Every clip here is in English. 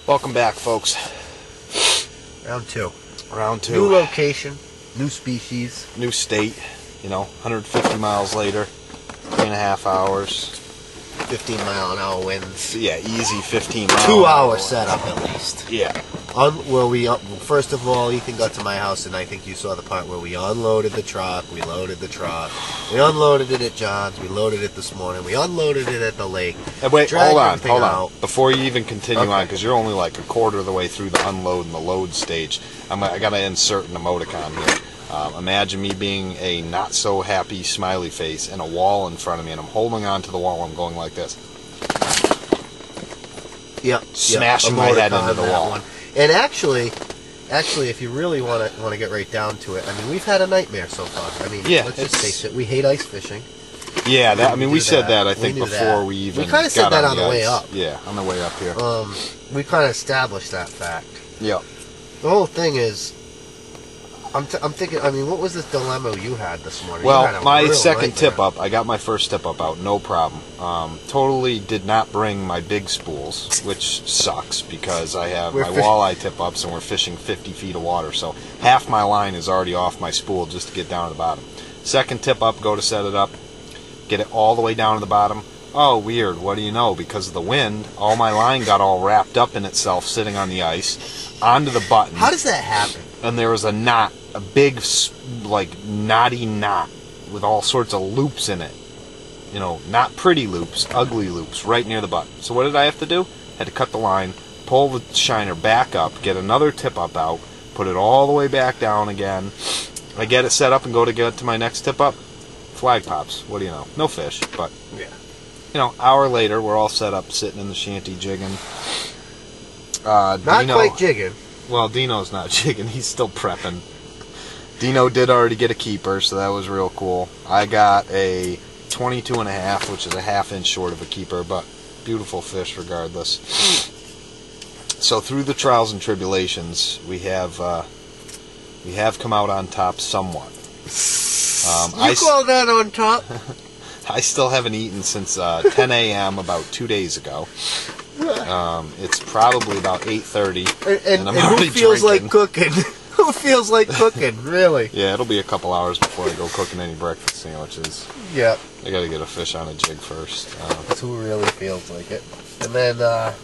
Welcome back, folks. Round two. Round two. New location, new species. New state, 150 miles later, 3.5 hours. 15-mile-an-hour winds. Yeah, easy 15 miles. 2 hour setup at least. Yeah. First of all, Ethan got to my house, and I think you saw the part where we unloaded the truck. We loaded the truck. We unloaded it at John's. We loaded it this morning. We unloaded it at the lake. And wait, hold on. Out. Before you even continue on, because you're only like a quarter of the way through the unload and the load stage, I got to insert an emoticon here. Imagine me being a not-so-happy smiley face and a wall in front of me, and I'm holding on to the wall. I'm going like this. Yep. Smashing my head into the wall. One. And actually, if you really want to get right down to it, I mean, we've had a nightmare so far. I mean, let's just face it. We hate ice fishing. Yeah, we said that, I think, before we even We kind of said that on the way up. Yeah, on the way up here. We kind of established that fact. Yeah. The whole thing is, I'm thinking, I mean, what was this dilemma you had this morning? Well, my second tip-up, I got my first tip-up out, no problem. Totally did not bring my big spools, which sucks because I have my walleye tip-ups and we're fishing 50 feet of water, so half my line is already off my spool just to get down to the bottom. Second tip-up, go to set it up, get it all the way down to the bottom. Oh, weird, what do you know? Because of the wind, all my line got all wrapped up in itself sitting on the ice, onto the button. How does that happen? And there was a knot, a big, like, knotty knot with all sorts of loops in it. Not pretty loops, ugly loops, right near the button. So what did I have to do? Had to cut the line, pull the shiner back up, get another tip-up out, put it all the way back down again. I get it set up and go to get to my next tip-up. Flag pops. What do you know? No fish, but, hour later, we're all set up, sitting in the shanty jigging. Not quite jigging. Well, Dino's not jigging. He's still prepping. Dino did already get a keeper, so that was real cool. I got a 22.5, which is a half-inch short of a keeper, but beautiful fish regardless. So through the trials and tribulations, we have come out on top somewhat. You call that on top? I still haven't eaten since 10 a.m. about 2 days ago. It's probably about 8:30, and I'm already who feels drinking. like cooking? Who feels like cooking, really? Yeah, it'll be a couple hours before I go cooking any breakfast sandwiches. Yeah. I gotta get a fish on a jig first. That's who really feels like it. And then, the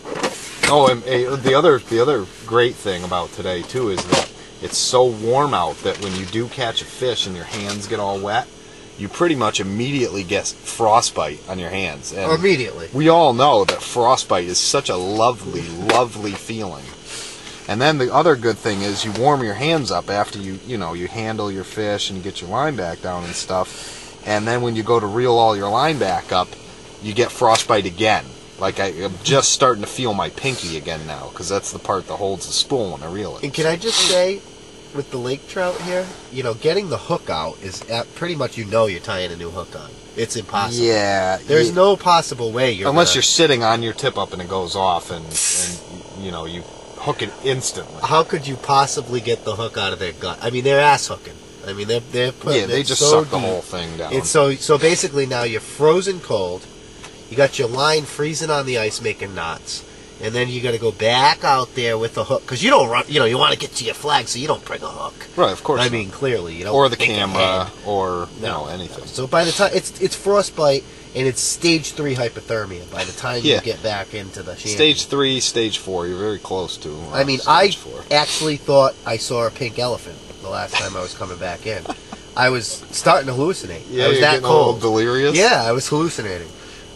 other great thing about today, too, is that it's so warm out that when you do catch a fish and your hands get all wet, you pretty much immediately get frostbite on your hands. And immediately. We all know that frostbite is such a lovely, lovely feeling. And then the other good thing is you warm your hands up after you handle your fish and you get your line back down and stuff. And then when you go to reel all your line back up, you get frostbite again. Like I'm just starting to feel my pinky again now, because that's the part that holds the spool when I reel it. And can I just say, with the lake trout here, getting the hook out is pretty much you're tying a new hook on. It's impossible. Yeah. There's no possible way unless you're sitting on your tip up and it goes off and you hook it instantly. How could you possibly get the hook out of their gut? I mean, they're ass hooking. I mean, they're putting they just so suck the whole thing down. It's so basically now you're frozen cold. You got your line freezing on the ice making knots. And then you got to go back out there with the hook, because you don't run. You want to get to your flag, so you don't bring a hook. Right, of course. I mean, clearly, you don't. Or the camera, or anything. So by the time it's frostbite and it's stage 3 hypothermia. By the time you get back into the shanty. Stage 3, stage 4, you're very close to. I mean, I actually thought I saw a pink elephant the last time I was coming back in. I was starting to hallucinate. Yeah, I was that cold. A little delirious. Yeah, I was hallucinating.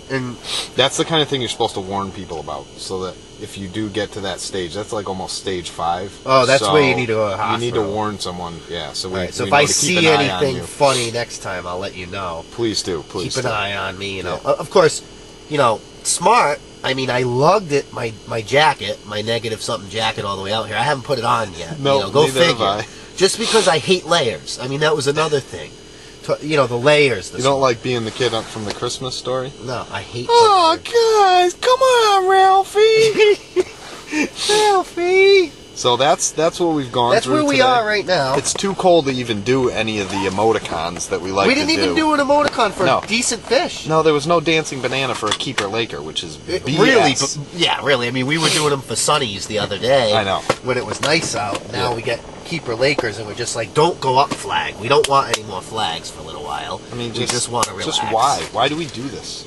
And that's the kind of thing you're supposed to warn people about, so that if you do get to that stage, that's like almost stage 5. Oh, that's where you need to go to the hospital. You need to warn someone, yeah. So so if I see anything funny next time, I'll let you know. Please do, please keep an eye on me. Of course, smart. I mean, I lugged it, my jacket, my negative something jacket, all the way out here. I haven't put it on yet. No, go neither have I. figure. Just because I hate layers. I mean, that was another thing. The layers. You don't like being the kid up from the Christmas Story? No, I hate. Oh, guys, come on, Ralphie. Ralphie. So that's what we've gone That's through where we today. are right now. It's too cold to even do any of the emoticons that we like to do. We didn't even do an emoticon for No. decent fish. No, there was no dancing banana for a keeper laker, which is BS. Really, but, yeah, really. I mean, we were doing them for sunnies the other day. I know. When it was nice out. Now Yeah. we get keeper lakers, and we're just like, don't go up flag. We don't want any more flags for a little while. I mean, we just want to relax. Just why? Why do we do this?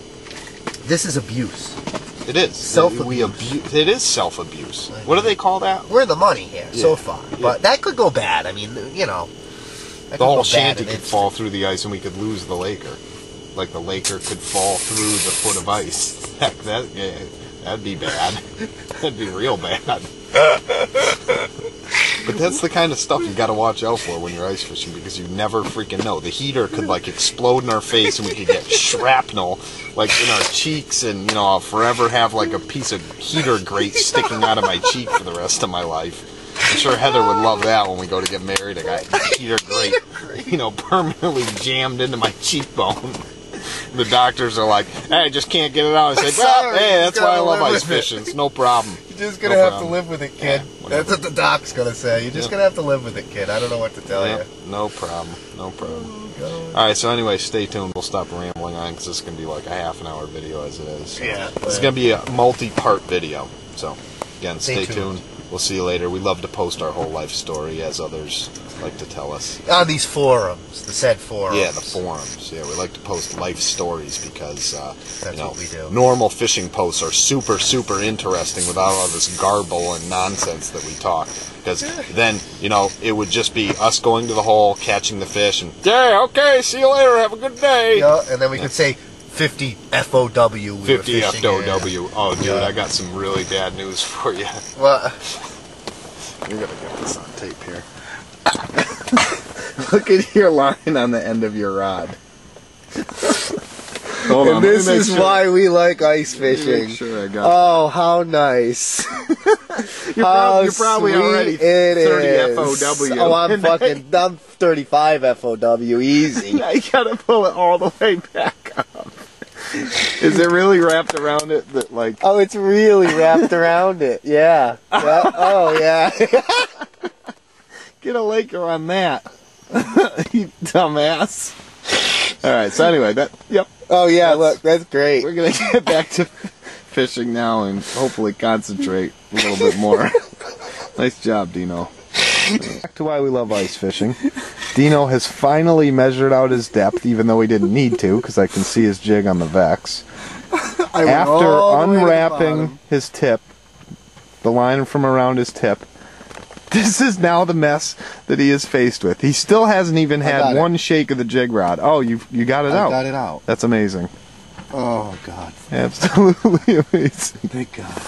This is abuse. It is. Self-abuse. It is self-abuse. What do they call that? We're the money here so far, Yeah. but that could go bad. I mean, you know, that The whole could go bad shanty in could instant. fall through the ice and we could lose the laker. Like the laker could fall through the foot of ice. Heck, that'd be bad. That'd be real bad. But that's the kind of stuff you got to watch out for when you're ice fishing, because you never freaking know. The heater could like explode in our face and we could get shrapnel like in our cheeks, and you know, I'll forever have like a piece of heater grate sticking out of my cheek for the rest of my life. I'm sure Heather would love that when we go to get married. I got a heater grate, you know, permanently jammed into my cheekbone. The doctors are like, hey, I just can't get it out. I say, well, hey, that's why I love ice fishing. It's no problem. You're just gonna have to live with it, kid. Yeah, That's what the doc's gonna say. You're just gonna have to live with it, kid. I don't know what to tell you. No problem. No problem. Alright, so anyway, stay tuned. We'll stop rambling on because this is going to be like a half-an-hour video as it is. So Yeah. It's going to be a multi-part video. So, again, Stay stay tuned. tuned. We'll see you later. We love to post our whole life story, as others like to tell us. On these forums, the said forums. Yeah, the forums. Yeah, we like to post life stories because, That's you know, what we do. normal fishing posts are super, super interesting without all this garble and nonsense that we talk. Because then, you know, it would just be us going to the hole, catching the fish, and, yeah, okay, see you later, have a good day. Yeah, and then we could say 50 FOW. We 50 were fishing in. FOW. Oh, dude, Yeah. I got some really bad news for you. Well, We gotta get this on tape here. Look at your line on the end of your rod. Hold on, and this let me make is sure. why we like ice Let me fishing. make sure I got Oh, how nice. you're probably sweet already it 30 is. FOW. Oh, I'm 35 FOW, easy. I gotta pull it all the way back up. Is it really wrapped around it that like... Oh, it's really wrapped around it. Yeah. Yeah. Oh, yeah. Get a Laker on that. You dumbass. Alright, so anyway, yep. Oh, yeah, look, that's great. We're gonna get back to fishing now and hopefully concentrate a little bit more. Nice job, Dino. Back to why we love ice fishing. Dino has finally measured out his depth, even though he didn't need to, because I can see his jig on the Vex. After unwrapping his tip, the line from around his tip, this is now the mess that he is faced with. He still hasn't even had one shake of the jig rod. Oh, you got it out. I got it out. That's amazing. Oh, God. Absolutely amazing. Thank God.